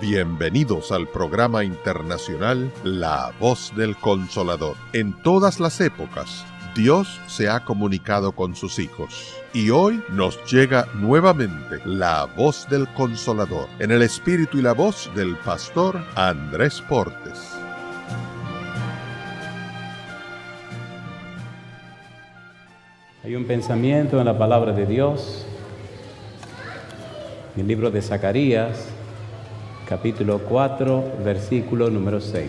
Bienvenidos al programa internacional La Voz del Consolador. En todas las épocas, Dios se ha comunicado con sus hijos. Y hoy nos llega nuevamente la Voz del Consolador, en el espíritu y la voz del pastor Andrés Portes. Hay un pensamiento en la palabra de Dios, en el libro de Zacarías, capítulo 4, versículo número 6.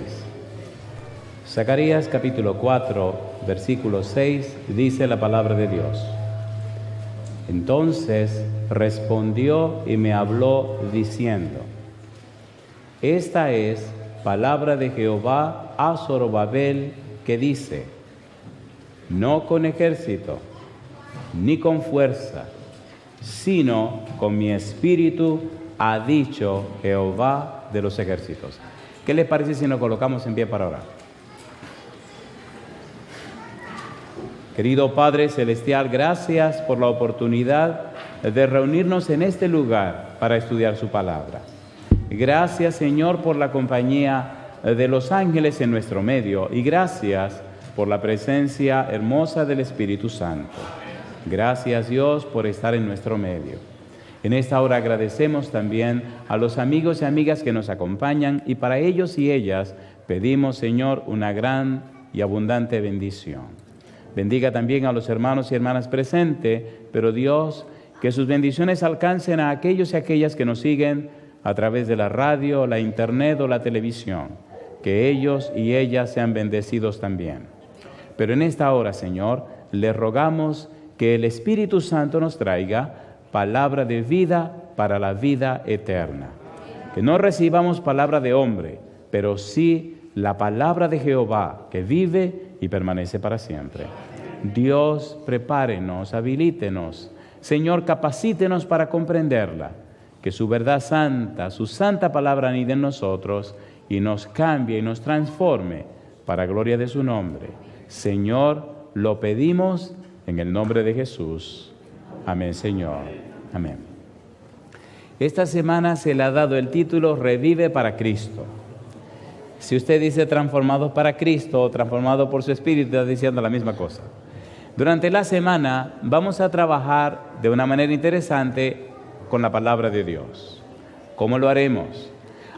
Zacarías, capítulo 4, versículo 6, dice la palabra de Dios. Entonces respondió y me habló diciendo: Esta es palabra de Jehová a Zorobabel, que dice: No con ejército, ni con fuerza, sino con mi espíritu, ha dicho Jehová de los ejércitos. ¿Qué les parece si nos colocamos en pie para orar? Querido Padre Celestial, gracias por la oportunidad de reunirnos en este lugar para estudiar su palabra. Gracias, Señor, por la compañía de los ángeles en nuestro medio, y gracias por la presencia hermosa del Espíritu Santo. Gracias, Dios, por estar en nuestro medio. En esta hora agradecemos también a los amigos y amigas que nos acompañan, y para ellos y ellas pedimos, Señor, una gran y abundante bendición. Bendiga también a los hermanos y hermanas presentes, pero Dios, que sus bendiciones alcancen a aquellos y aquellas que nos siguen a través de la radio, la internet o la televisión. Que ellos y ellas sean bendecidos también. Pero en esta hora, Señor, le rogamos que el Espíritu Santo nos traiga palabra de vida para la vida eterna. Que no recibamos palabra de hombre, pero sí la palabra de Jehová, que vive y permanece para siempre. Dios, prepárenos, habilítenos. Señor, capacítenos para comprenderla. Que su verdad santa, su santa palabra anide en nosotros y nos cambie y nos transforme para gloria de su nombre. Señor, lo pedimos en el nombre de Jesús. Amén, Señor. Amén. Esta semana se le ha dado el título Revive para Cristo. Si usted dice transformado para Cristo o transformado por su Espíritu, está diciendo la misma cosa. Durante la semana vamos a trabajar de una manera interesante con la palabra de Dios. ¿Cómo lo haremos?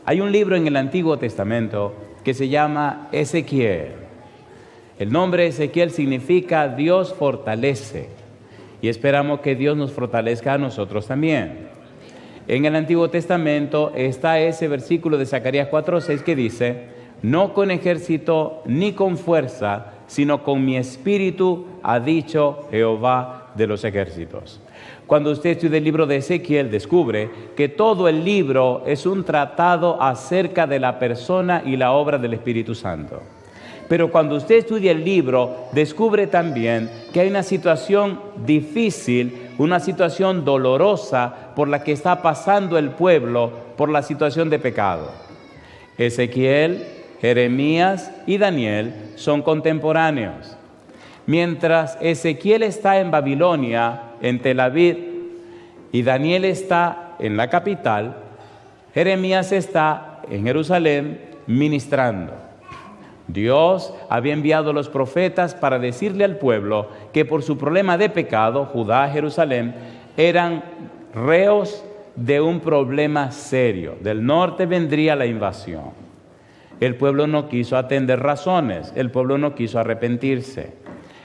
Hay un libro en el Antiguo Testamento que se llama Ezequiel. El nombre Ezequiel significa Dios fortalece. Y esperamos que Dios nos fortalezca a nosotros también. En el Antiguo Testamento está ese versículo de Zacarías 4:6 que dice: No con ejército ni con fuerza, sino con mi espíritu, ha dicho Jehová de los ejércitos. Cuando usted estudia el libro de Ezequiel, descubre que todo el libro es un tratado acerca de la persona y la obra del Espíritu Santo. Pero cuando usted estudia el libro, descubre también que hay una situación difícil, una situación dolorosa por la que está pasando el pueblo por la situación de pecado. Ezequiel, Jeremías y Daniel son contemporáneos. Mientras Ezequiel está en Babilonia, en Tel Aviv, y Daniel está en la capital, Jeremías está en Jerusalén ministrando. Dios había enviado a los profetas para decirle al pueblo que por su problema de pecado, Judá, Jerusalén, eran reos de un problema serio. Del norte vendría la invasión. El pueblo no quiso atender razones, el pueblo no quiso arrepentirse.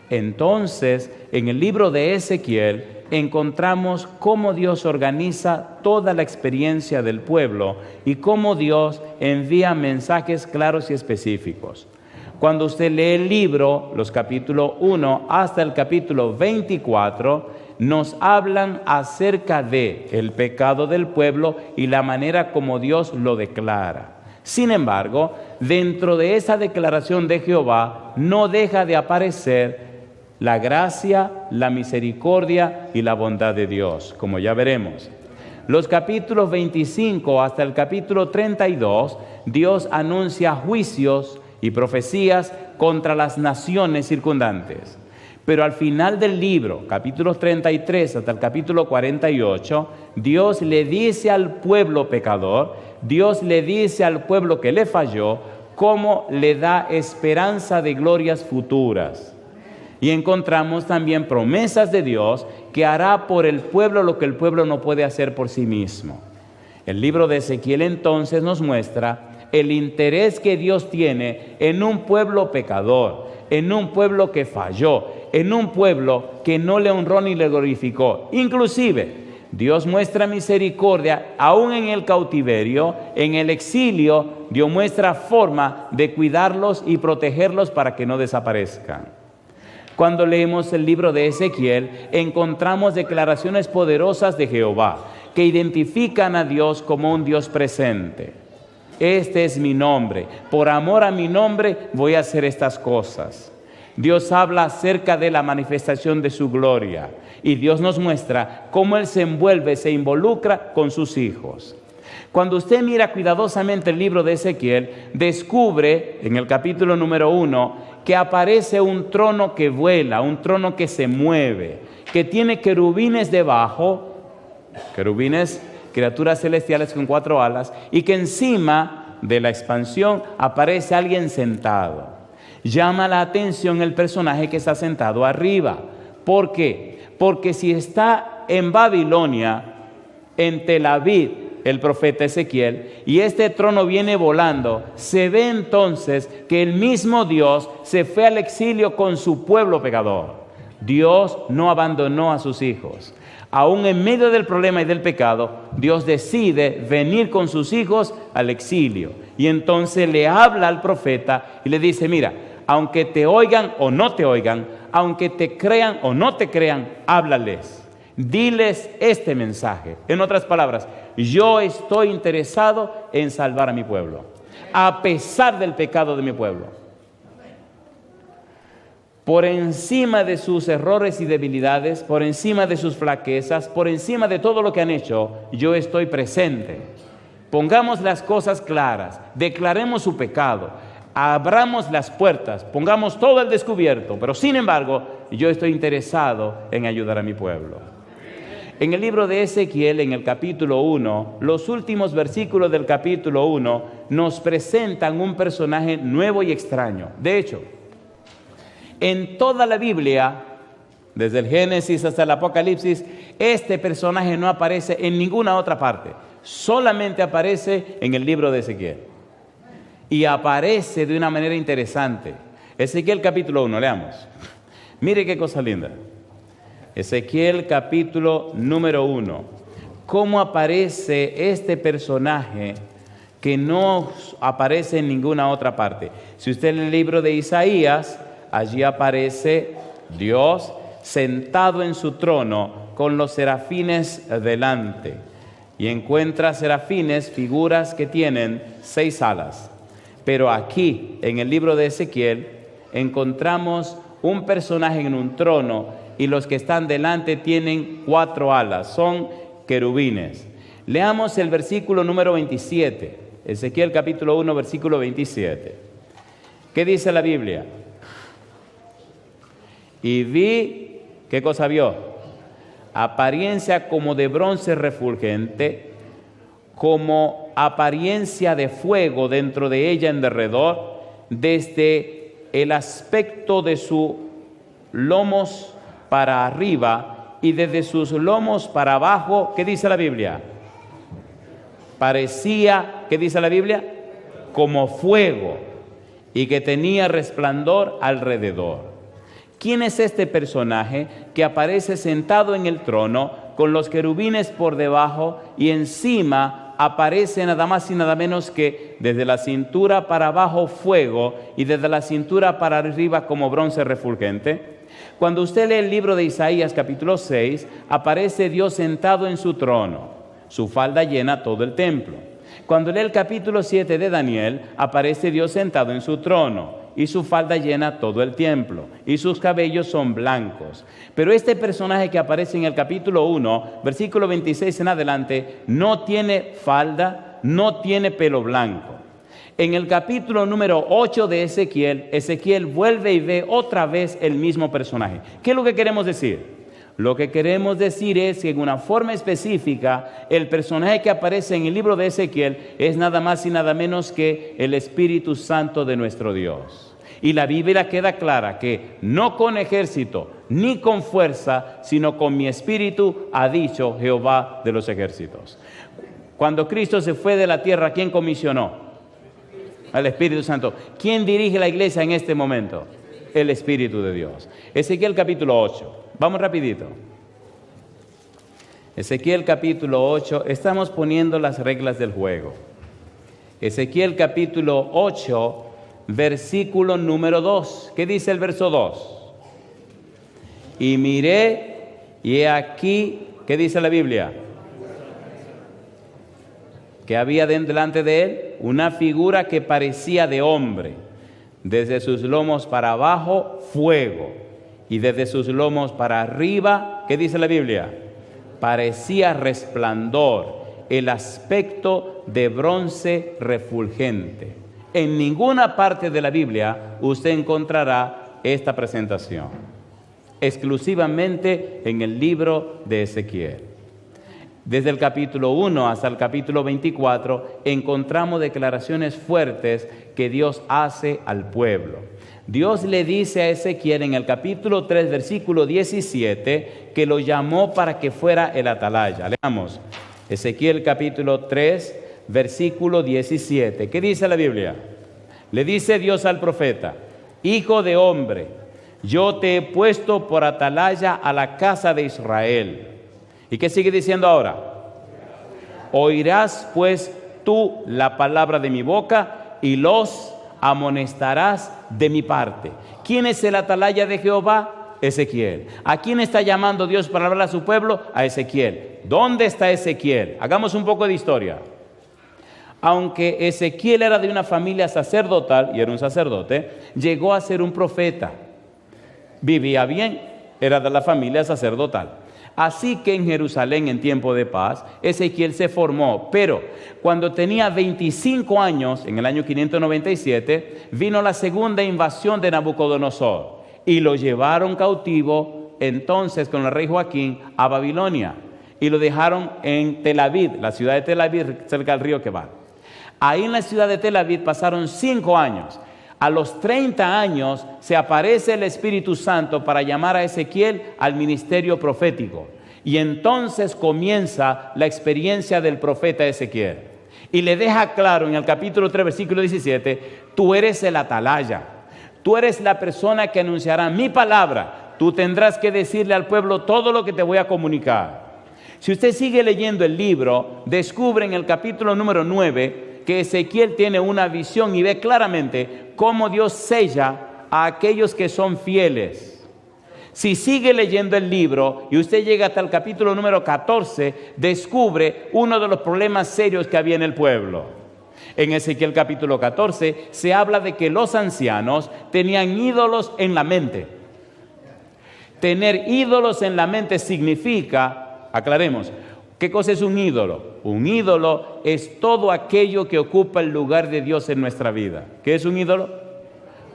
Entonces, en el libro de Ezequiel, encontramos cómo Dios organiza toda la experiencia del pueblo y cómo Dios envía mensajes claros y específicos. Cuando usted lee el libro, los capítulos 1 hasta el capítulo 24, nos hablan acerca del pecado del pueblo y la manera como Dios lo declara. Sin embargo, dentro de esa declaración de Jehová no deja de aparecer la gracia, la misericordia y la bondad de Dios, como ya veremos. Los capítulos 25 hasta el capítulo 32, Dios anuncia juicios y profecías contra las naciones circundantes. Pero al final del libro, capítulos 33 hasta el capítulo 48, Dios le dice al pueblo pecador Dios le dice al pueblo que le falló cómo le da esperanza de glorias futuras. Y encontramos también promesas de Dios que hará por el pueblo lo que el pueblo no puede hacer por sí mismo. El libro de Ezequiel entonces nos muestra el interés que Dios tiene en un pueblo pecador, en un pueblo que falló, en un pueblo que no le honró ni le glorificó. Inclusive, Dios muestra misericordia aún en el cautiverio, en el exilio. Dios muestra forma de cuidarlos y protegerlos para que no desaparezcan. Cuando leemos el libro de Ezequiel, encontramos declaraciones poderosas de Jehová que identifican a Dios como un Dios presente. Este es mi nombre. Por amor a mi nombre voy a hacer estas cosas. Dios habla acerca de la manifestación de su gloria y Dios nos muestra cómo Él se envuelve, se involucra con sus hijos. Cuando usted mira cuidadosamente el libro de Ezequiel, descubre en el capítulo número 1 que aparece un trono que vuela, un trono que se mueve, que tiene querubines debajo, querubines, criaturas celestiales con 4 alas, y que encima de la expansión aparece alguien sentado. Llama la atención el personaje que está sentado arriba. ¿Por qué? Porque si está en Babilonia, en Tel Aviv, el profeta Ezequiel, y este trono viene volando, se ve entonces que el mismo Dios se fue al exilio con su pueblo pecador. Dios no abandonó a sus hijos. Aún en medio del problema y del pecado, Dios decide venir con sus hijos al exilio. Y entonces le habla al profeta y le dice, mira, aunque te oigan o no te oigan, aunque te crean o no te crean, háblales. Diles este mensaje. En otras palabras, yo estoy interesado en salvar a mi pueblo, a pesar del pecado de mi pueblo. Por encima de sus errores y debilidades, por encima de sus flaquezas, por encima de todo lo que han hecho, yo estoy presente. Pongamos las cosas claras, declaremos su pecado, abramos las puertas, pongamos todo al descubierto, pero sin embargo, yo estoy interesado en ayudar a mi pueblo. En el libro de Ezequiel, en el capítulo 1, los últimos versículos del capítulo 1 nos presentan un personaje nuevo y extraño. De hecho, en toda la Biblia, desde el Génesis hasta el Apocalipsis, este personaje no aparece en ninguna otra parte. Solamente aparece en el libro de Ezequiel. Y aparece de una manera interesante. Ezequiel capítulo 1, leamos. Mire qué cosa linda. Ezequiel capítulo número 1. ¿Cómo aparece este personaje que no aparece en ninguna otra parte? Si usted lee el libro de Isaías, allí aparece Dios sentado en su trono con los serafines delante. Y encuentra serafines, figuras que tienen 6 alas. Pero aquí, en el libro de Ezequiel, encontramos un personaje en un trono y los que están delante tienen 4 alas, son querubines. Leamos el versículo número 27, Ezequiel capítulo 1, versículo 27. ¿Qué dice la Biblia? Y vi, ¿qué cosa vio? Apariencia como de bronce refulgente, como apariencia de fuego dentro de ella en derredor, desde el aspecto de sus lomos para arriba y desde sus lomos para abajo. ¿Qué dice la Biblia? Parecía, ¿qué dice la Biblia? Como fuego, y que tenía resplandor alrededor. ¿Quién es este personaje que aparece sentado en el trono con los querubines por debajo y encima aparece nada más y nada menos que desde la cintura para abajo fuego y desde la cintura para arriba como bronce refulgente? Cuando usted lee el libro de Isaías capítulo 6, aparece Dios sentado en su trono, su falda llena todo el templo. Cuando lee el capítulo 7 de Daniel, aparece Dios sentado en su trono y su falda llena todo el templo y sus cabellos son blancos. Pero este personaje que aparece en el capítulo 1, versículo 26 en adelante, no tiene falda, no tiene pelo blanco. En el capítulo número 8 de Ezequiel, Ezequiel vuelve y ve otra vez el mismo personaje. ¿Qué es lo que queremos decir? Lo que queremos decir es que en una forma específica, el personaje que aparece en el libro de Ezequiel es nada más y nada menos que el Espíritu Santo de nuestro Dios. Y la Biblia queda clara que no con ejército ni con fuerza, sino con mi espíritu, ha dicho Jehová de los ejércitos. Cuando Cristo se fue de la tierra, ¿quién comisionó? Al Espíritu Santo. ¿Quién dirige la iglesia en este momento? El Espíritu de Dios. Ezequiel capítulo 8. Vamos rapidito. Ezequiel capítulo 8. Estamos poniendo las reglas del juego. Ezequiel capítulo 8, versículo número 2. ¿Qué dice el verso 2? Y miré, y he aquí, ¿qué dice la Biblia? Que había delante de él una figura que parecía de hombre, desde sus lomos para abajo, fuego, y desde sus lomos para arriba, ¿qué dice la Biblia? Parecía resplandor, el aspecto de bronce refulgente. En ninguna parte de la Biblia usted encontrará esta presentación, exclusivamente en el libro de Ezequiel. Desde el capítulo 1 hasta el capítulo 24 encontramos declaraciones fuertes que Dios hace al pueblo. Dios le dice a Ezequiel en el capítulo 3, versículo 17, que lo llamó para que fuera el atalaya. Leamos Ezequiel capítulo 3, versículo 17. ¿Qué dice la Biblia? Le dice Dios al profeta: hijo de hombre, yo te he puesto por atalaya a la casa de Israel. ¿Y qué sigue diciendo ahora? Oirás pues tú la palabra de mi boca y los amonestarás de mi parte. ¿Quién es el atalaya de Jehová? Ezequiel. ¿A quién está llamando Dios para hablar a su pueblo? A Ezequiel. ¿Dónde está Ezequiel? Hagamos un poco de historia. Aunque Ezequiel era de una familia sacerdotal y era un sacerdote, llegó a ser un profeta. Vivía bien, era de la familia sacerdotal. Así que en Jerusalén, en tiempo de paz, Ezequiel se formó. Pero cuando tenía 25 años, en el año 597, vino la segunda invasión de Nabucodonosor y lo llevaron cautivo entonces con el rey Joaquín a Babilonia y lo dejaron en Tel Aviv, la ciudad de Tel Aviv, cerca del río Quebar. Ahí en la ciudad de Tel Aviv pasaron 5 años. A los 30 años se aparece el Espíritu Santo para llamar a Ezequiel al ministerio profético. Y entonces comienza la experiencia del profeta Ezequiel. Y le deja claro en el capítulo 3, versículo 17, tú eres el atalaya. Tú eres la persona que anunciará mi palabra. Tú tendrás que decirle al pueblo todo lo que te voy a comunicar. Si usted sigue leyendo el libro, descubre en el capítulo número 9 que Ezequiel tiene una visión y ve claramente cómo Dios sella a aquellos que son fieles. Si sigue leyendo el libro y usted llega hasta el capítulo número 14, descubre uno de los problemas serios que había en el pueblo. En Ezequiel capítulo 14 se habla de que los ancianos tenían ídolos en la mente. Tener ídolos en la mente significa, aclaremos, ¿qué cosa es un ídolo? Un ídolo es todo aquello que ocupa el lugar de Dios en nuestra vida. ¿Qué es un ídolo?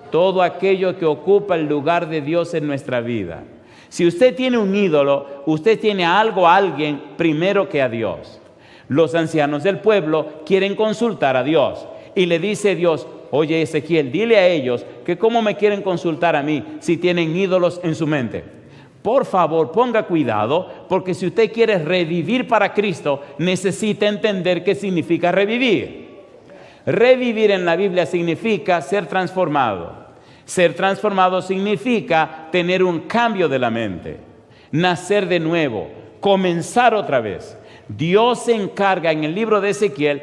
Todo aquello que ocupa el lugar de Dios en nuestra vida. Si usted tiene un ídolo, usted tiene a algo, a alguien, primero que a Dios. Los ancianos del pueblo quieren consultar a Dios. Y le dice Dios: oye Ezequiel, dile a ellos que cómo me quieren consultar a mí si tienen ídolos en su mente. Por favor, ponga cuidado, porque si usted quiere revivir para Cristo, necesita entender qué significa revivir. Revivir en la Biblia significa ser transformado. Ser transformado significa tener un cambio de la mente, nacer de nuevo, comenzar otra vez. Dios se encarga en el libro de Ezequiel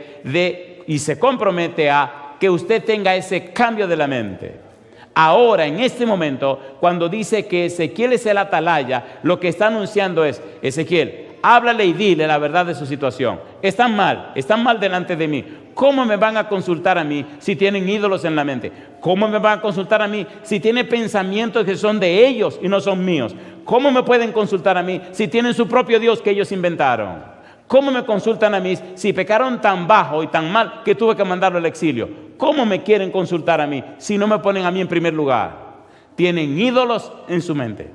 y se compromete a que usted tenga ese cambio de la mente. Ahora, en este momento, cuando dice que Ezequiel es el atalaya, lo que está anunciando es: Ezequiel, háblale y dile la verdad de su situación. Están mal delante de mí. ¿Cómo me van a consultar a mí si tienen ídolos en la mente? ¿Cómo me van a consultar a mí si tienen pensamientos que son de ellos y no son míos? ¿Cómo me pueden consultar a mí si tienen su propio Dios que ellos inventaron? ¿Cómo me consultan a mí si pecaron tan bajo y tan mal que tuve que mandarlo al exilio? ¿Cómo me quieren consultar a mí si no me ponen a mí en primer lugar? Tienen ídolos en su mente.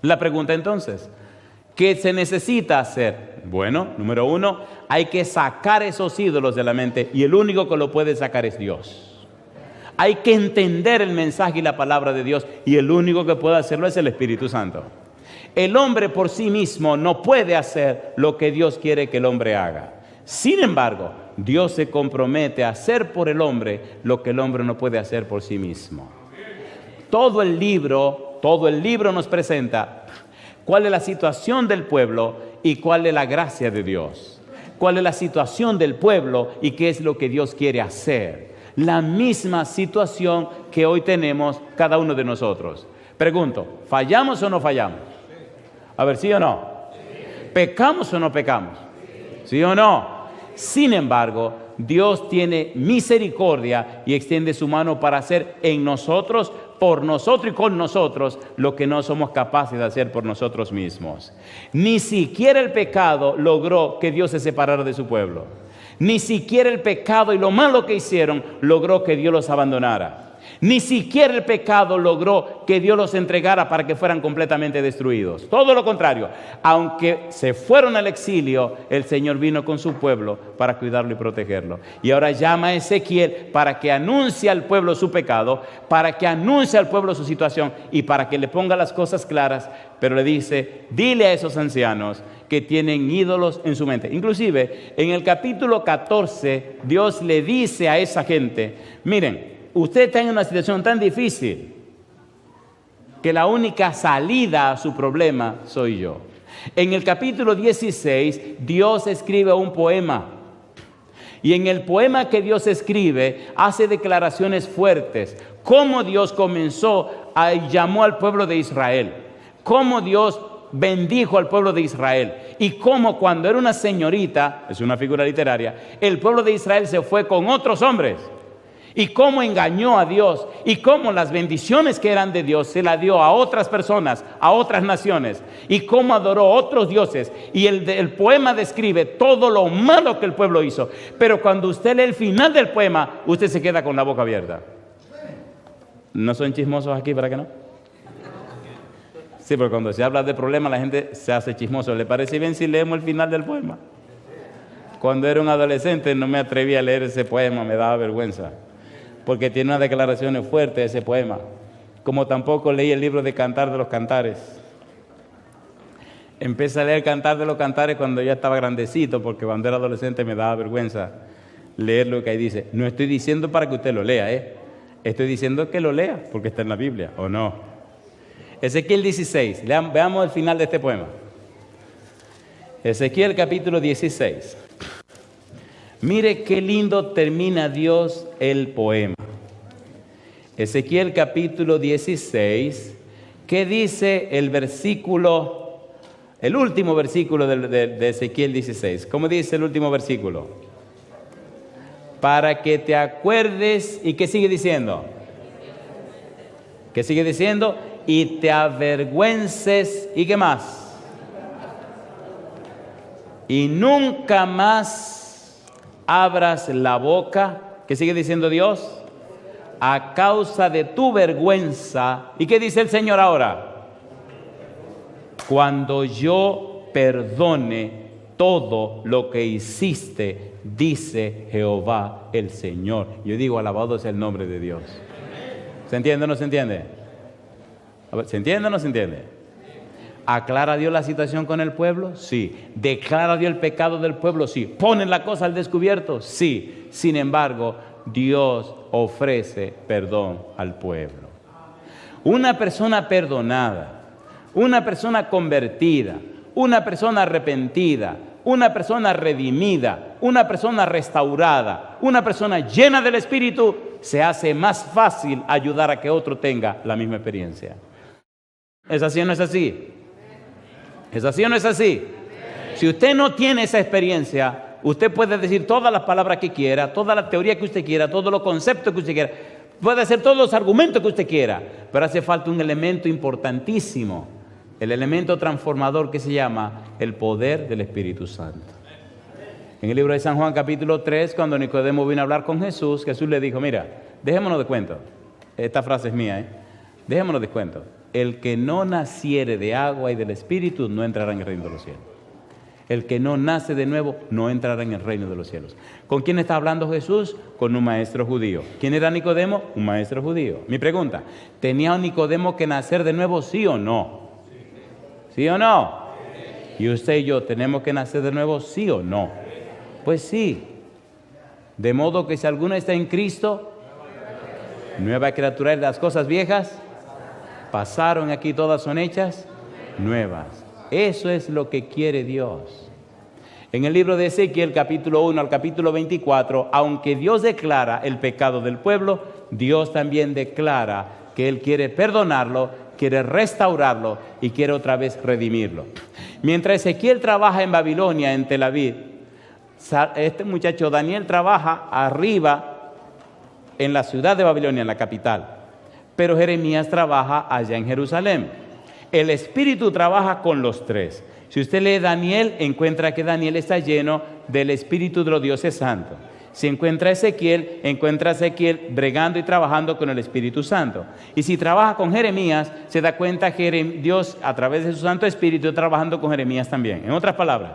La pregunta entonces, ¿qué se necesita hacer? Bueno, número 1, hay que sacar esos ídolos de la mente y el único que lo puede sacar es Dios. Hay que entender el mensaje y la palabra de Dios y el único que puede hacerlo es el Espíritu Santo. El hombre por sí mismo no puede hacer lo que Dios quiere que el hombre haga. Sin embargo, Dios se compromete a hacer por el hombre lo que el hombre no puede hacer por sí mismo. Todo el libro nos presenta cuál es la situación del pueblo y cuál es la gracia de Dios. Cuál es la situación del pueblo y qué es lo que Dios quiere hacer. La misma situación que hoy tenemos cada uno de nosotros. Pregunto, ¿fallamos o no fallamos? A ver, ¿sí o no? ¿Pecamos o no pecamos? ¿Sí o no? Sin embargo, Dios tiene misericordia y extiende su mano para hacer en nosotros, por nosotros y con nosotros lo que no somos capaces de hacer por nosotros mismos. Ni siquiera el pecado logró que Dios se separara de su pueblo. Ni siquiera el pecado y lo malo que hicieron logró que Dios los abandonara. Ni siquiera el pecado logró que Dios los entregara para que fueran completamente destruidos. Todo lo contrario, aunque se fueron al exilio, el Señor vino con su pueblo para cuidarlo y protegerlo. Y ahora llama a Ezequiel para que anuncie al pueblo su pecado, para que anuncie al pueblo su situación y para que le ponga las cosas claras. Pero le dice, dile a esos ancianos que tienen ídolos en su mente. Inclusive, en el capítulo 14, Dios le dice a esa gente, miren, usted está en una situación tan difícil que la única salida a su problema soy yo. En el capítulo 16, Dios escribe un poema. Y en el poema que Dios escribe, hace declaraciones fuertes. Cómo Dios llamó al pueblo de Israel. Cómo Dios bendijo al pueblo de Israel. Y cómo cuando era una señorita, es una figura literaria, el pueblo de Israel se fue con otros hombres. Y cómo engañó a Dios, y cómo las bendiciones que eran de Dios se las dio a otras personas, a otras naciones, y cómo adoró a otros dioses. Y el poema describe todo lo malo que el pueblo hizo. Pero cuando usted lee el final del poema, usted se queda con la boca abierta. ¿No son chismosos aquí, para qué no? Sí, porque cuando se habla de problemas la gente se hace chismoso. ¿Le parece bien si leemos el final del poema? Cuando era un adolescente no me atreví a leer ese poema, me daba vergüenza. Porque tiene unas declaraciones fuertes ese poema. Como tampoco leí el libro de Cantar de los Cantares. Empecé a leer Cantar de los Cantares cuando ya estaba grandecito, porque cuando era adolescente me daba vergüenza leer lo que ahí dice. No estoy diciendo para que usted lo lea, estoy diciendo que lo lea, porque está en la Biblia, ¿o no? Ezequiel 16, veamos el final de este poema. Ezequiel capítulo 16. Mire qué lindo termina Dios el poema. Ezequiel capítulo 16, ¿qué dice el último versículo de Ezequiel 16? ¿Cómo dice el último versículo? Para que te acuerdes, ¿y qué sigue diciendo? ¿Qué sigue diciendo? Y te avergüences, ¿y qué más? Y nunca más abras la boca, ¿qué sigue diciendo Dios? A causa de tu vergüenza. ¿Y qué dice el Señor ahora? Cuando yo perdone todo lo que hiciste, dice Jehová el Señor. Yo digo, alabado sea el nombre de Dios. ¿Se entiende o no se entiende? A ver, ¿se entiende o no se entiende? ¿Aclara Dios la situación con el pueblo? Sí. ¿Declara Dios el pecado del pueblo? Sí. ¿Ponen la cosa al descubierto? Sí. Sin embargo, Dios ofrece perdón al pueblo. Una persona perdonada, una persona convertida, una persona arrepentida, una persona redimida, una persona restaurada, una persona llena del Espíritu, se hace más fácil ayudar a que otro tenga la misma experiencia. ¿Es así o no es así? ¿Es así o no es así? Si usted no tiene esa experiencia, usted puede decir todas las palabras que quiera, toda la teoría que usted quiera, todos los conceptos que usted quiera, puede hacer todos los argumentos que usted quiera, pero hace falta un elemento importantísimo, el elemento transformador que se llama el poder del Espíritu Santo. En el libro de San Juan capítulo 3, cuando Nicodemo vino a hablar con Jesús, Jesús le dijo, mira, dejémonos de cuento. Esta frase es mía, dejémonos de cuento. el que no naciere de agua y del Espíritu no entrará en el reino de los cielos. El que no nace de nuevo no entrará en el reino de los cielos. ¿Con quién está hablando Jesús? Con un maestro judío. ¿Quién era Nicodemo? Un maestro judío. Mi pregunta, ¿tenía Nicodemo que nacer de nuevo, sí o no? ¿Sí o no? ¿Y usted y yo tenemos que nacer de nuevo, sí o no? Pues sí. De modo que si alguno está en Cristo, nueva criatura, y las cosas viejas pasaron, aquí todas son hechas nuevas. Eso es lo que quiere Dios. En el libro de Ezequiel, capítulo 1 al capítulo 24, aunque Dios declara el pecado del pueblo, Dios también declara que Él quiere perdonarlo, quiere restaurarlo y quiere otra vez redimirlo. Mientras Ezequiel trabaja en Babilonia, en Tel Aviv, este muchacho Daniel trabaja arriba en la ciudad de Babilonia, en la capital, pero Jeremías trabaja allá en Jerusalén. El Espíritu trabaja con los tres. Si usted lee Daniel, encuentra que Daniel está lleno del Espíritu de los dioses santos. Si encuentra Ezequiel bregando y trabajando con el Espíritu Santo. Y si trabaja con Jeremías, se da cuenta que Dios, a través de su Santo Espíritu, está trabajando con Jeremías también. En otras palabras,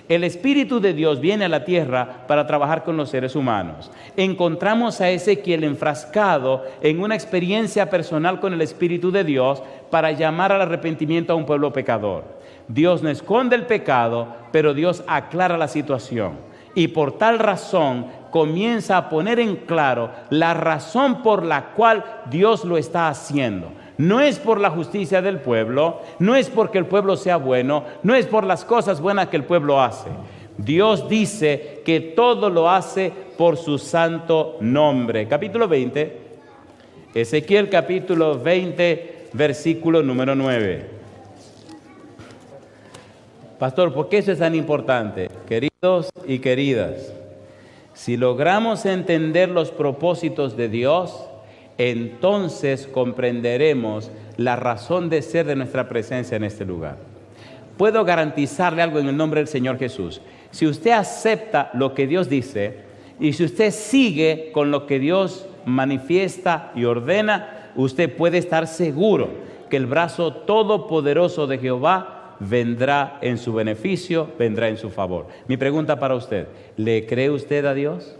el Espíritu de Dios viene a la tierra para trabajar con los seres humanos. Encontramos a Ezequiel enfrascado en una experiencia personal con el Espíritu de Dios para llamar al arrepentimiento a un pueblo pecador. Dios no esconde el pecado, pero Dios aclara la situación. Y por tal razón comienza a poner en claro la razón por la cual Dios lo está haciendo. No es por la justicia del pueblo, no es porque el pueblo sea bueno, no es por las cosas buenas que el pueblo hace. Dios dice que todo lo hace por su santo nombre. Capítulo 20, Ezequiel capítulo 20, versículo número 9. Pastor, ¿por qué eso es tan importante? Queridos y queridas, si logramos entender los propósitos de Dios, entonces comprenderemos la razón de ser de nuestra presencia en este lugar. Puedo garantizarle algo en el nombre del Señor Jesús. Si usted acepta lo que Dios dice y si usted sigue con lo que Dios manifiesta y ordena, usted puede estar seguro que el brazo todopoderoso de Jehová vendrá en su beneficio, vendrá en su favor. Mi pregunta para usted, ¿le cree usted a Dios?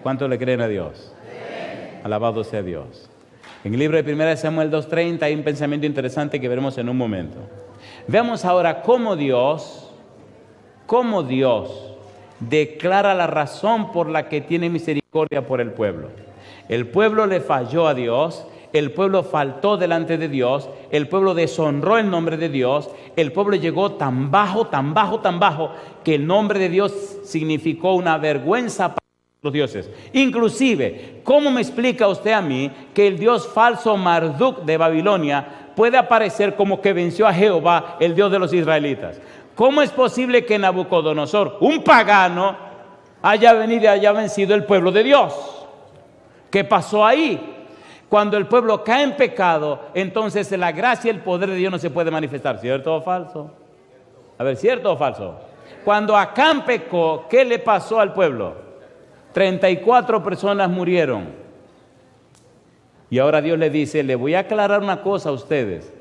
¿Cuánto le creen a Dios? Alabado sea Dios. En el libro de 1 Samuel 2:30 hay un pensamiento interesante que veremos en un momento. Veamos ahora cómo Dios declara la razón por la que tiene misericordia por el pueblo. El pueblo le falló a Dios, el pueblo faltó delante de Dios, el pueblo deshonró el nombre de Dios, el pueblo llegó tan bajo, que el nombre de Dios significó una vergüenza para los dioses. Inclusive, ¿cómo me explica usted a mí que el dios falso Marduk de Babilonia puede aparecer como que venció a Jehová, el Dios de los israelitas? ¿Cómo es posible que Nabucodonosor, un pagano, haya venido y haya vencido el pueblo de Dios? ¿Qué pasó ahí? Cuando el pueblo cae en pecado, entonces la gracia y el poder de Dios no se puede manifestar. ¿Cierto o falso? A ver, ¿cierto o falso? Cuando Acán pecó, ¿qué le pasó al pueblo? 34 personas murieron. Y ahora Dios le dice, le voy a aclarar una cosa a ustedes.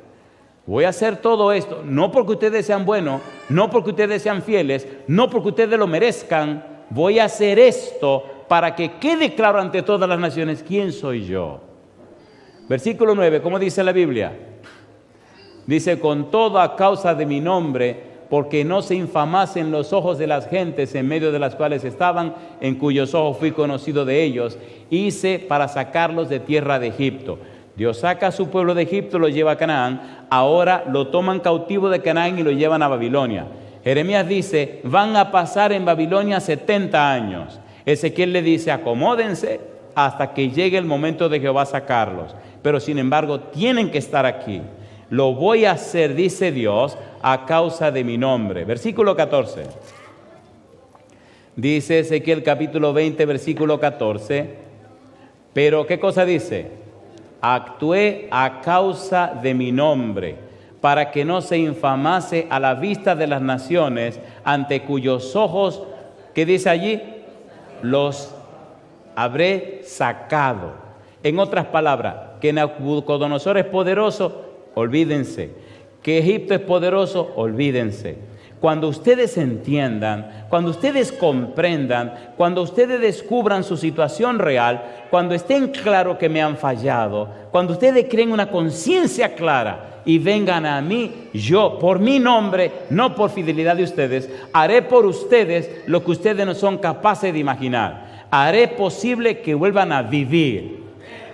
Voy a hacer todo esto, no porque ustedes sean buenos, no porque ustedes sean fieles, no porque ustedes lo merezcan. Voy a hacer esto para que quede claro ante todas las naciones quién soy yo. Versículo 9, ¿cómo dice la Biblia? Dice, con todo a causa de mi nombre, porque no se infamasen los ojos de las gentes en medio de las cuales estaban, en cuyos ojos fui conocido de ellos, hice para sacarlos de tierra de Egipto. Dios saca a su pueblo de Egipto, lo lleva a Canaán, ahora lo toman cautivo de Canaán y lo llevan a Babilonia. Jeremías dice, van a pasar en Babilonia 70 años. Ezequiel le dice, acomódense hasta que llegue el momento de Jehová sacarlos. Pero sin embargo, tienen que estar aquí. Lo voy a hacer, dice Dios, a causa de mi nombre. Versículo 14. Dice Ezequiel capítulo 20, versículo 14. Pero, ¿qué cosa dice? Actué a causa de mi nombre, para que no se infamase a la vista de las naciones, ante cuyos ojos, ¿qué dice allí? Los habré sacado. En otras palabras, que Nabucodonosor es poderoso, olvídense. Que Egipto es poderoso, olvídense. Cuando ustedes entiendan, cuando ustedes comprendan, cuando ustedes descubran su situación real, cuando estén claros que me han fallado, cuando ustedes creen una conciencia clara y vengan a mí, yo, por mi nombre, no por fidelidad de ustedes, haré por ustedes lo que ustedes no son capaces de imaginar. Haré posible que vuelvan a vivir.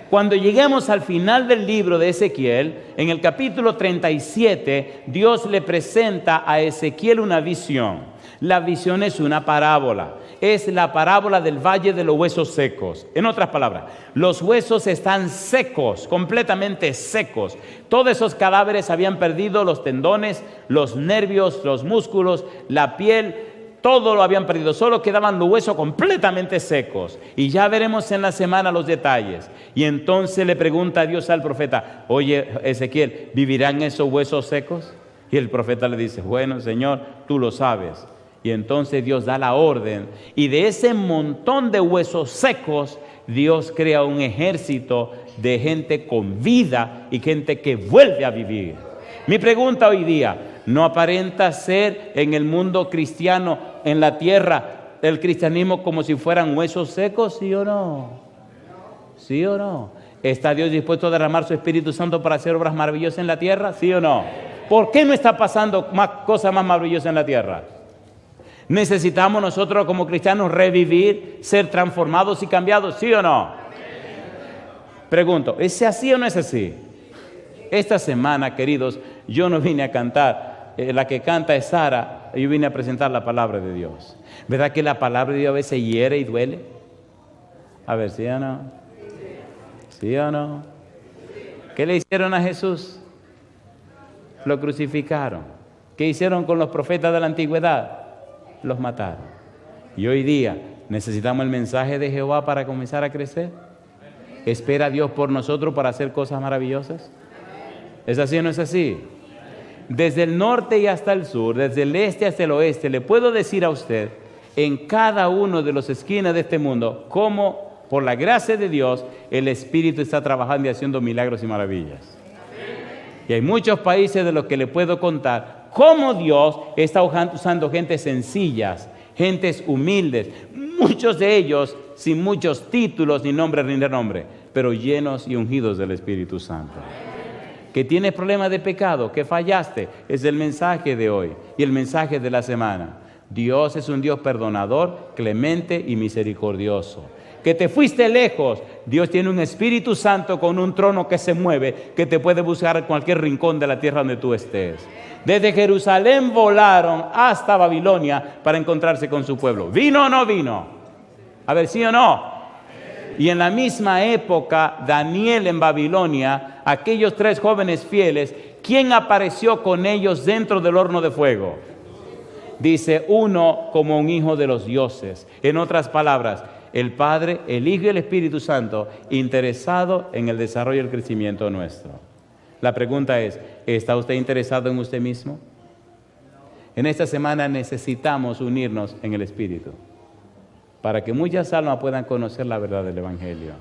Cuando lleguemos al final del libro de Ezequiel, en el capítulo 37, Dios le presenta a Ezequiel una visión. La visión es una parábola. Es la parábola del valle de los huesos secos. En otras palabras, los huesos están secos, completamente secos. Todos esos cadáveres habían perdido los tendones, los nervios, los músculos, la piel. Todo lo habían perdido, solo quedaban los huesos completamente secos. Y ya veremos en la semana los detalles. Y entonces le pregunta a Dios al profeta: oye, Ezequiel, ¿vivirán esos huesos secos? Y el profeta le dice: bueno, Señor, tú lo sabes. Y entonces Dios da la orden. Y de ese montón de huesos secos, Dios crea un ejército de gente con vida y gente que vuelve a vivir. Mi pregunta hoy día: ¿no aparenta ser en el mundo cristiano, en la tierra, el cristianismo como si fueran huesos secos? ¿Sí o no? ¿Sí o no? ¿Está Dios dispuesto a derramar su Espíritu Santo para hacer obras maravillosas en la tierra? ¿Sí o no? ¿Por qué no está pasando cosas más maravillosas en la tierra? ¿Necesitamos nosotros como cristianos revivir, ser transformados y cambiados? ¿Sí o no? Pregunto, ¿es así o no es así? Esta semana, queridos, yo no vine a cantar. La que canta es Sara. Yo vine a presentar la palabra de Dios. ¿Verdad que la palabra de Dios a veces hiere y duele? A ver, ¿sí o no? ¿Sí o no? ¿Qué le hicieron a Jesús? Lo crucificaron. ¿Qué hicieron con los profetas de la antigüedad? Los mataron. Y hoy día necesitamos el mensaje de Jehová para comenzar a crecer. ¿Espera Dios por nosotros para hacer cosas maravillosas? ¿Es así o no es así? Desde el norte y hasta el sur, desde el este hasta el oeste, le puedo decir a usted, en cada uno de las esquinas de este mundo, cómo, por la gracia de Dios, el Espíritu está trabajando y haciendo milagros y maravillas. Y hay muchos países de los que le puedo contar cómo Dios está usando gentes sencillas, gentes humildes, muchos de ellos sin muchos títulos, ni nombre ni renombre, pero llenos y ungidos del Espíritu Santo. Que tienes problemas de pecado, que fallaste, es el mensaje de hoy y el mensaje de la semana. Dios es un Dios perdonador, clemente y misericordioso. Que te fuiste lejos, Dios tiene un Espíritu Santo con un trono que se mueve, que te puede buscar en cualquier rincón de la tierra donde tú estés. Desde Jerusalén volaron hasta Babilonia para encontrarse con su pueblo. ¿Vino o no vino? A ver, ¿sí o no? Y en la misma época, Daniel en Babilonia, aquellos 3 jóvenes fieles, ¿quién apareció con ellos dentro del horno de fuego? Dice, uno como un hijo de los dioses. En otras palabras, el Padre, el Hijo y el Espíritu Santo, interesado en el desarrollo y el crecimiento nuestro. La pregunta es, ¿está usted interesado en usted mismo? En esta semana necesitamos unirnos en el Espíritu, para que muchas almas puedan conocer la verdad del Evangelio.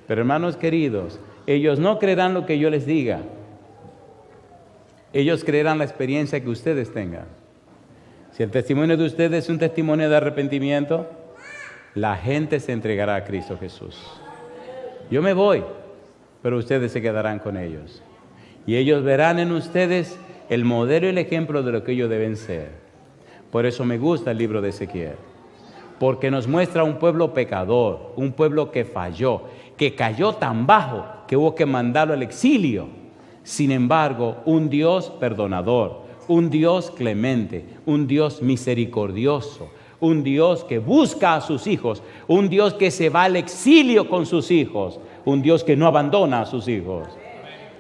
Pero hermanos queridos, ellos no creerán lo que yo les diga. Ellos creerán la experiencia que ustedes tengan. Si el testimonio de ustedes es un testimonio de arrepentimiento, la gente se entregará a Cristo Jesús. Yo me voy, pero ustedes se quedarán con ellos. Y ellos verán en ustedes el modelo y el ejemplo de lo que ellos deben ser. Por eso me gusta el libro de Ezequiel. Porque nos muestra un pueblo pecador, un pueblo que falló, que cayó tan bajo que hubo que mandarlo al exilio. Sin embargo, un Dios perdonador, un Dios clemente, un Dios misericordioso, un Dios que busca a sus hijos, un Dios que se va al exilio con sus hijos, un Dios que no abandona a sus hijos.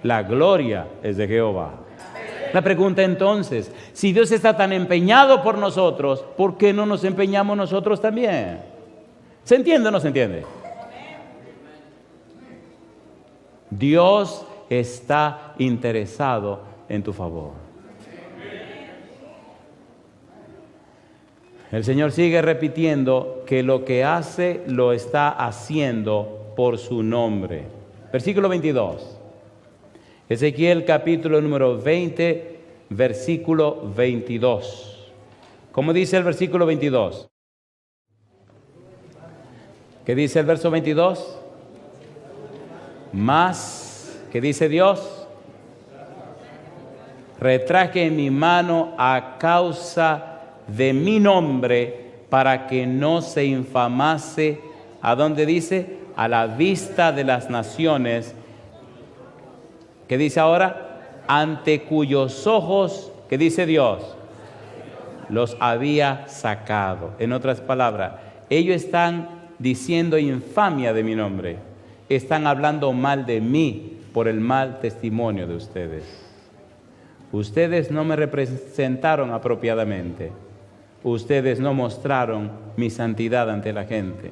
La gloria es de Jehová. La pregunta entonces, si Dios está tan empeñado por nosotros, ¿por qué no nos empeñamos nosotros también? ¿Se entiende o no se entiende? Dios está interesado en tu favor. El Señor sigue repitiendo que lo que hace lo está haciendo por su nombre. Versículo 22. Ezequiel capítulo número 20, versículo 22. ¿Cómo dice el versículo 22? ¿Qué dice el verso 22? Más, ¿qué dice Dios? Retraje mi mano a causa de mi nombre para que no se infamase, ¿a dónde dice? A la vista de las naciones. ¿Qué dice ahora? Ante cuyos ojos, ¿qué dice Dios? Los había sacado. En otras palabras, ellos están diciendo infamia de mi nombre. Están hablando mal de mí por el mal testimonio de ustedes. Ustedes no me representaron apropiadamente. Ustedes no mostraron mi santidad ante la gente.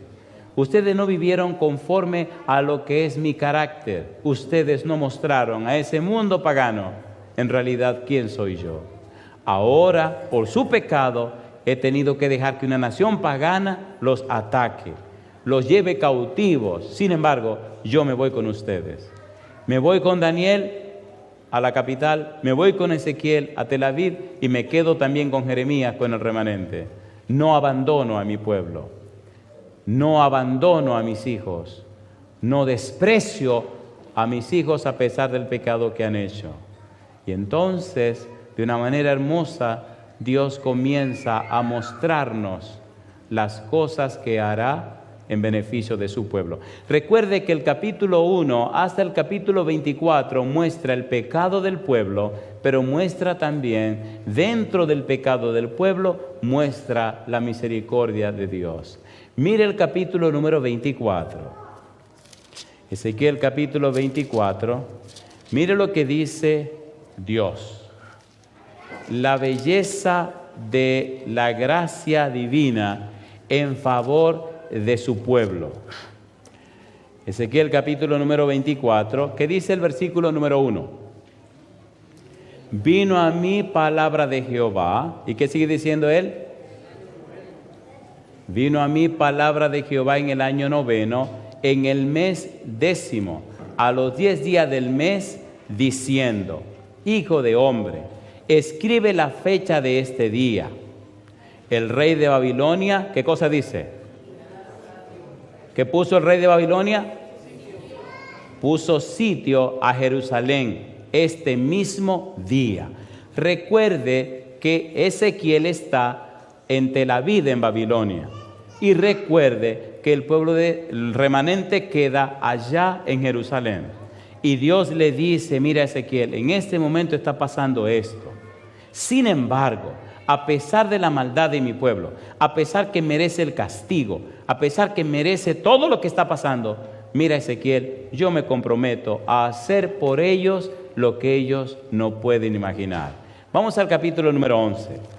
Ustedes no vivieron conforme a lo que es mi carácter. Ustedes no mostraron a ese mundo pagano en realidad quién soy yo. Ahora, por su pecado, he tenido que dejar que una nación pagana los ataque, los lleve cautivos. Sin embargo, yo me voy con ustedes. Me voy con Daniel a la capital, me voy con Ezequiel a Tel Aviv y me quedo también con Jeremías, con el remanente. No abandono a mi pueblo, no abandono a mis hijos, no desprecio a mis hijos a pesar del pecado que han hecho. Y entonces, de una manera hermosa, Dios comienza a mostrarnos las cosas que hará en beneficio de su pueblo. Recuerde que el capítulo 1 hasta el capítulo 24 muestra el pecado del pueblo, pero muestra también, dentro del pecado del pueblo, muestra la misericordia de Dios. Mire el capítulo número 24. Ezequiel capítulo 24. Mire lo que dice Dios. La belleza de la gracia divina en favor de su pueblo. Ezequiel capítulo número 24, ¿qué dice el versículo número 1? Vino a mí palabra de Jehová. ¿Y qué sigue diciendo él? Vino a mí palabra de Jehová en el año 9, en el mes 10, a los 10 días del mes, diciendo: Hijo de hombre, escribe la fecha de este día. El rey de Babilonia, ¿qué cosa dice? ¿Qué puso el rey de Babilonia? Puso sitio a Jerusalén este mismo día. Recuerde que Ezequiel está en Tel Aviv, en Babilonia. Y recuerde que el pueblo del remanente queda allá en Jerusalén. Y Dios le dice: mira, Ezequiel, en este momento está pasando esto. Sin embargo, a pesar de la maldad de mi pueblo, a pesar que merece el castigo, a pesar que merece todo lo que está pasando, mira, Ezequiel, yo me comprometo a hacer por ellos lo que ellos no pueden imaginar. Vamos al capítulo número 11.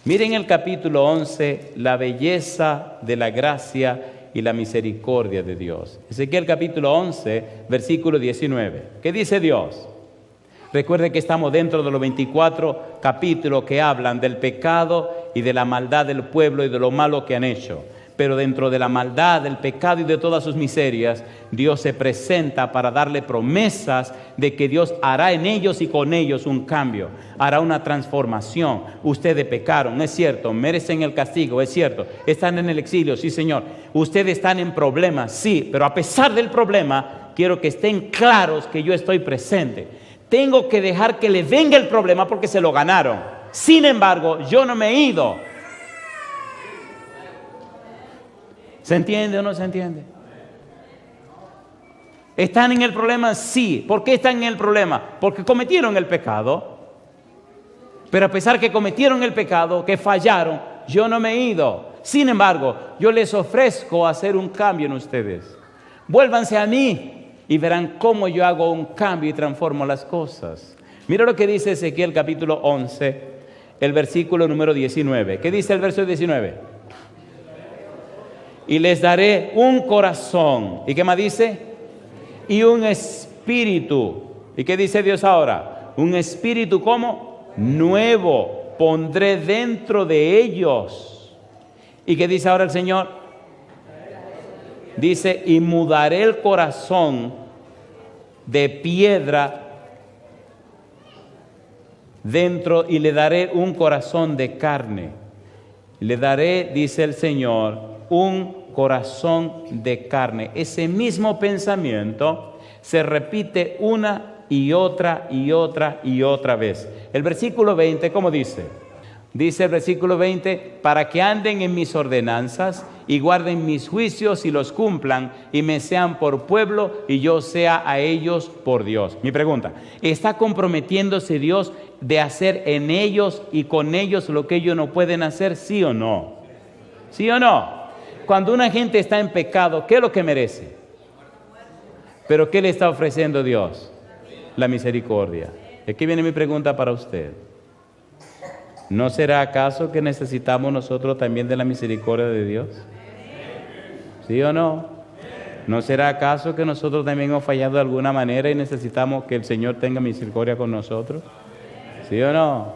Miren el capítulo 11, la belleza de la gracia y la misericordia de Dios. Ezequiel capítulo 11, versículo 19. ¿Qué dice Dios? Recuerde que estamos dentro de los 24 capítulos que hablan del pecado y de la maldad del pueblo y de lo malo que han hecho. Pero dentro de la maldad, del pecado y de todas sus miserias, Dios se presenta para darle promesas de que Dios hará en ellos y con ellos un cambio, hará una transformación. Ustedes pecaron, es cierto, merecen el castigo, es cierto, están en el exilio, sí, Señor. Ustedes están en problemas, sí, pero a pesar del problema, quiero que estén claros que yo estoy presente. Tengo que dejar que le venga el problema porque se lo ganaron. Sin embargo, yo no me he ido. ¿Se entiende o no se entiende? ¿Están en el problema? Sí. ¿Por qué están en el problema? Porque cometieron el pecado. Pero a pesar que cometieron el pecado, que fallaron, yo no me he ido. Sin embargo, yo les ofrezco hacer un cambio en ustedes. Vuélvanse a mí y verán cómo yo hago un cambio y transformo las cosas. Mira lo que dice Ezequiel capítulo 11, el versículo número 19. ¿Qué dice el verso 19? Y les daré un corazón. ¿Y qué más dice? Y un espíritu. ¿Y qué dice Dios ahora? Un espíritu ¿cómo? Nuevo pondré dentro de ellos. ¿Y qué dice ahora el Señor? Dice: y mudaré el corazón de piedra dentro y le daré un corazón de carne. Le daré, dice el Señor, un corazón de carne. Ese mismo pensamiento se repite una y otra y otra y otra vez. El versículo 20, ¿cómo dice? Dice el versículo 20, para que anden en mis ordenanzas y guarden mis juicios y los cumplan y me sean por pueblo y yo sea a ellos por Dios. Mi pregunta, ¿está comprometiéndose Dios de hacer en ellos y con ellos lo que ellos no pueden hacer? ¿Sí o no? ¿Sí o no? Cuando una gente está en pecado, ¿qué es lo que merece? ¿Pero qué le está ofreciendo Dios? La misericordia. Aquí viene mi pregunta para usted. ¿No será acaso que necesitamos nosotros también de la misericordia de Dios? ¿Sí o no? ¿No será acaso que nosotros también hemos fallado de alguna manera y necesitamos que el Señor tenga misericordia con nosotros? ¿Sí o no?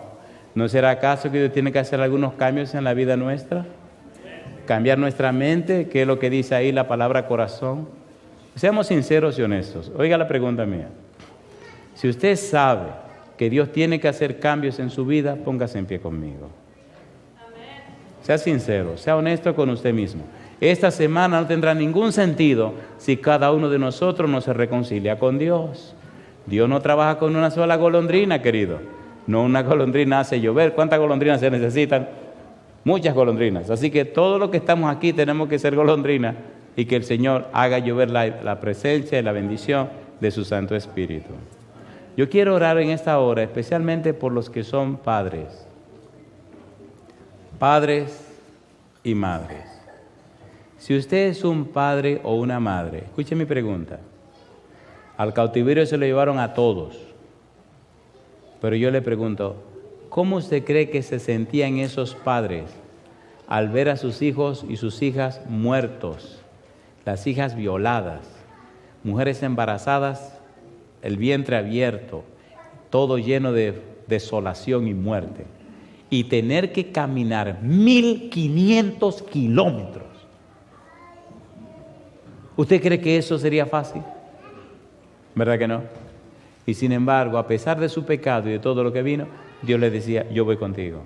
¿No será acaso que Dios tiene que hacer algunos cambios en la vida nuestra? Cambiar nuestra mente, que es lo que dice ahí la palabra corazón. Seamos sinceros y honestos. Oiga la pregunta mía. Si usted sabe que Dios tiene que hacer cambios en su vida, póngase en pie conmigo. Sea sincero, sea honesto con usted mismo. Esta semana no tendrá ningún sentido si cada uno de nosotros no se reconcilia con Dios. Dios no trabaja con una sola golondrina, querido. No una golondrina hace llover. ¿Cuántas golondrinas se necesitan? Muchas golondrinas. Así que todos los que estamos aquí tenemos que ser golondrinas y que el Señor haga llover la presencia y la bendición de su Santo Espíritu. Yo quiero orar en esta hora, especialmente por los que son padres y madres. Si usted es un padre o una madre, escuche mi pregunta. Al cautiverio se lo llevaron a todos, pero yo le pregunto, ¿cómo usted cree que se sentían esos padres al ver a sus hijos y sus hijas muertos, las hijas violadas, mujeres embarazadas, el vientre abierto, todo lleno de desolación y muerte, y tener que caminar 1500 kilómetros? ¿Usted cree que eso sería fácil? ¿Verdad que no? Y sin embargo, a pesar de su pecado y de todo lo que vino, Dios le decía, yo voy contigo.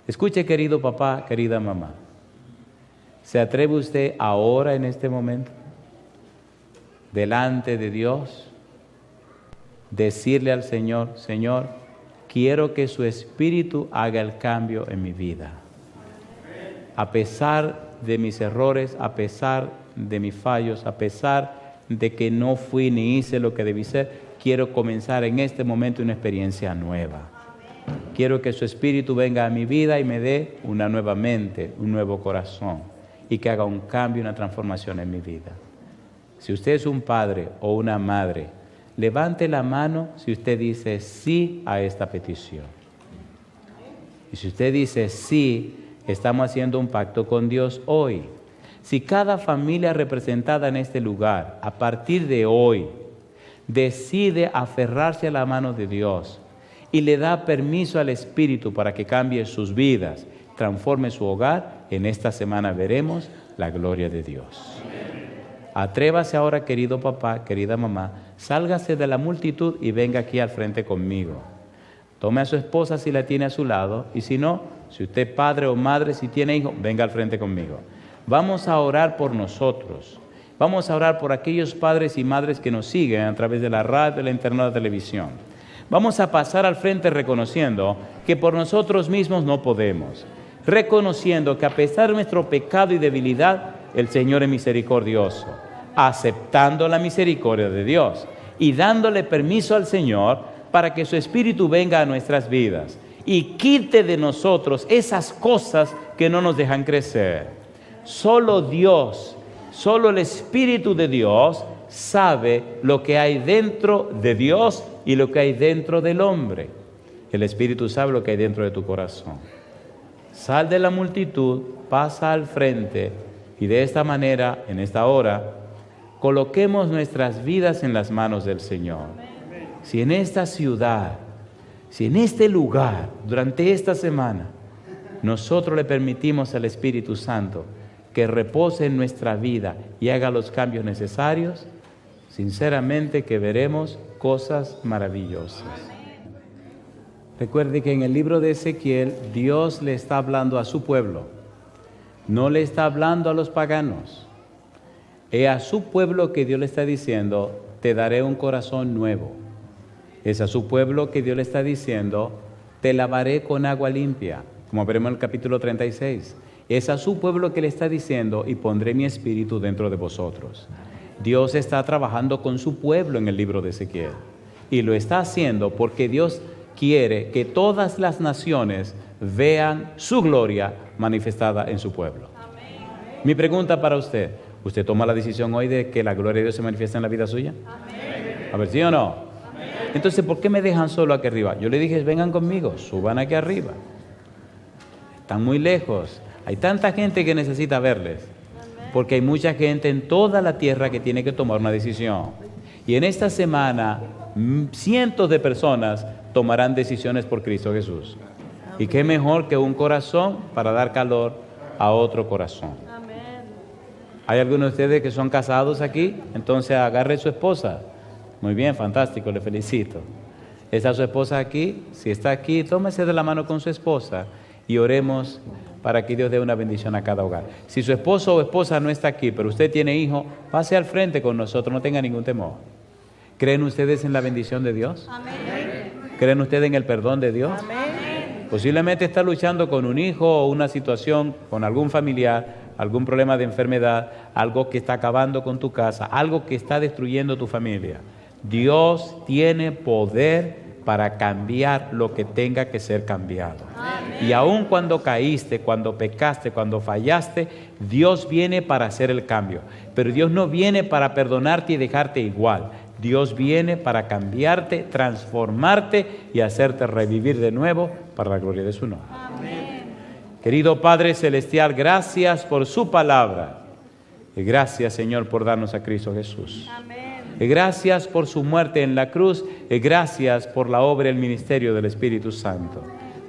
Escuche, querido papá, querida mamá, ¿se atreve usted ahora en este momento, delante de Dios, decirle al Señor, Señor, quiero que su Espíritu haga el cambio en mi vida? A pesar de mis errores, a pesar de mis fallos, a pesar de que no fui ni hice lo que debí ser, quiero comenzar en este momento una experiencia nueva. Quiero que su Espíritu venga a mi vida y me dé una nueva mente, un nuevo corazón, y que haga un cambio, una transformación en mi vida. Si usted es un padre o una madre, levante la mano si usted dice sí a esta petición. Y si usted dice sí, estamos haciendo un pacto con Dios hoy. Si cada familia representada en este lugar, a partir de hoy, decide aferrarse a la mano de Dios y le da permiso al Espíritu para que cambie sus vidas, transforme su hogar, en esta semana veremos la gloria de Dios. Atrévase ahora, querido papá, querida mamá, sálgase de la multitud y venga aquí al frente conmigo. Tome a su esposa si la tiene a su lado, y si no, si usted es padre o madre, si tiene hijos, venga al frente conmigo. Vamos a orar por nosotros. Vamos a orar por aquellos padres y madres que nos siguen a través de la radio, de la internet, de la televisión. Vamos a pasar al frente reconociendo que por nosotros mismos no podemos. Reconociendo que a pesar de nuestro pecado y debilidad, el Señor es misericordioso. Aceptando la misericordia de Dios y dándole permiso al Señor para que su Espíritu venga a nuestras vidas y quite de nosotros esas cosas que no nos dejan crecer. Solo Dios, solo el Espíritu de Dios sabe lo que hay dentro de Dios y lo que hay dentro del hombre. El Espíritu sabe lo que hay dentro de tu corazón. Sal de la multitud, pasa al frente y de esta manera, en esta hora, coloquemos nuestras vidas en las manos del Señor. Si en esta ciudad, si en este lugar, durante esta semana, nosotros le permitimos al Espíritu Santo que repose en nuestra vida y haga los cambios necesarios, sinceramente que veremos cosas maravillosas. Recuerde que en el libro de Ezequiel Dios le está hablando a su pueblo, no le está hablando a los paganos. Es a su pueblo que Dios le está diciendo, te daré un corazón nuevo. Es a su pueblo que Dios le está diciendo, te lavaré con agua limpia, como veremos en el capítulo 36. Es a su pueblo que le está diciendo, y pondré mi espíritu dentro de vosotros. Dios está trabajando con su pueblo en el libro de Ezequiel, y lo está haciendo porque Dios quiere que todas las naciones vean su gloria manifestada en su pueblo. Amén. Mi pregunta para usted, ¿usted toma la decisión hoy de que la gloria de Dios se manifieste en la vida suya? Amén. A ver, ¿sí o no? Entonces, ¿por qué me dejan solo aquí arriba? Yo le dije, vengan conmigo, suban aquí arriba. Están muy lejos. Hay tanta gente que necesita verles. Porque hay mucha gente en toda la tierra que tiene que tomar una decisión. Y en esta semana, cientos de personas tomarán decisiones por Cristo Jesús. Y qué mejor que un corazón para dar calor a otro corazón. ¿Hay algunos de ustedes que son casados aquí? Entonces agarre a su esposa. Muy bien, fantástico, le felicito. ¿Está su esposa aquí? Si está aquí, tómese de la mano con su esposa y oremos para que Dios dé una bendición a cada hogar. Si su esposo o esposa no está aquí, pero usted tiene hijo, pase al frente con nosotros, no tenga ningún temor. ¿Creen ustedes en la bendición de Dios? Amén. ¿Creen ustedes en el perdón de Dios? Amén. Posiblemente está luchando con un hijo o una situación con algún familiar, algún problema de enfermedad, algo que está acabando con tu casa, algo que está destruyendo tu familia. Dios tiene poder para cambiar lo que tenga que ser cambiado. Amén. Y aun cuando caíste, cuando pecaste, cuando fallaste, Dios viene para hacer el cambio. Pero Dios no viene para perdonarte y dejarte igual. Dios viene para cambiarte, transformarte y hacerte revivir de nuevo para la gloria de su nombre. Amén. Querido Padre Celestial, gracias por su palabra. Y gracias, Señor, por darnos a Cristo Jesús. Amén. Gracias por su muerte en la cruz, y gracias por la obra y el ministerio del Espíritu Santo.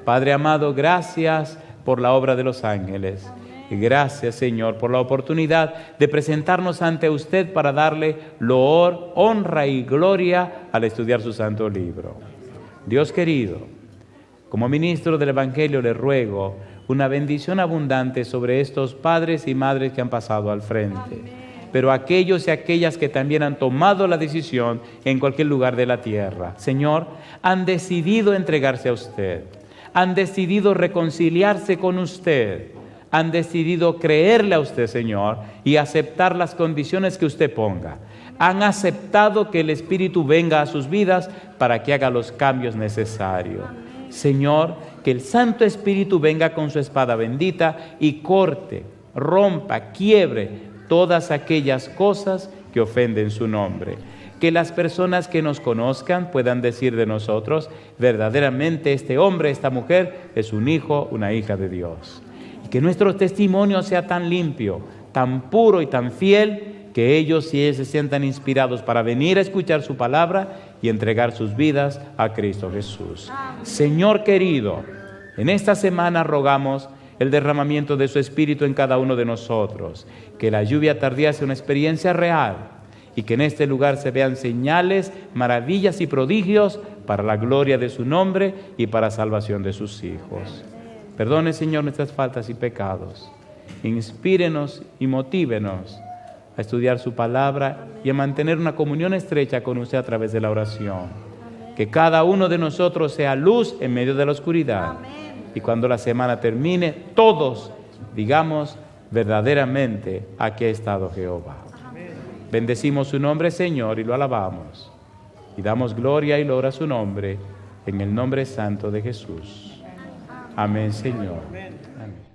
Padre amado, gracias por la obra de los ángeles. Y gracias, Señor, por la oportunidad de presentarnos ante usted para darle loor, honra y gloria al estudiar su santo libro. Dios querido, como ministro del Evangelio le ruego una bendición abundante sobre estos padres y madres que han pasado al frente. Amén. Pero aquellos y aquellas que también han tomado la decisión en cualquier lugar de la tierra, Señor, han decidido entregarse a usted, han decidido reconciliarse con usted, han decidido creerle a usted, Señor, y aceptar las condiciones que usted ponga. Han aceptado que el Espíritu venga a sus vidas para que haga los cambios necesarios. Señor, que el Santo Espíritu venga con su espada bendita y corte, rompa, quiebre todas aquellas cosas que ofenden su nombre. Que las personas que nos conozcan puedan decir de nosotros, verdaderamente este hombre, esta mujer, es un hijo, una hija de Dios. Y que nuestro testimonio sea tan limpio, tan puro y tan fiel, que ellos y ellas se sientan inspirados para venir a escuchar su palabra y entregar sus vidas a Cristo Jesús. Amén. Señor querido, en esta semana rogamos el derramamiento de su Espíritu en cada uno de nosotros, que la lluvia tardía sea una experiencia real y que en este lugar se vean señales, maravillas y prodigios para la gloria de su nombre y para salvación de sus hijos. Perdone, Señor, nuestras faltas y pecados. Inspírenos y motívenos a estudiar su palabra y a mantener una comunión estrecha con usted a través de la oración. Que cada uno de nosotros sea luz en medio de la oscuridad. Y cuando la semana termine, todos digamos verdaderamente, aquí ha estado Jehová. Bendecimos su nombre, Señor, y lo alabamos. Y damos gloria y loor a su nombre, en el nombre santo de Jesús. Amén, Señor. Amén.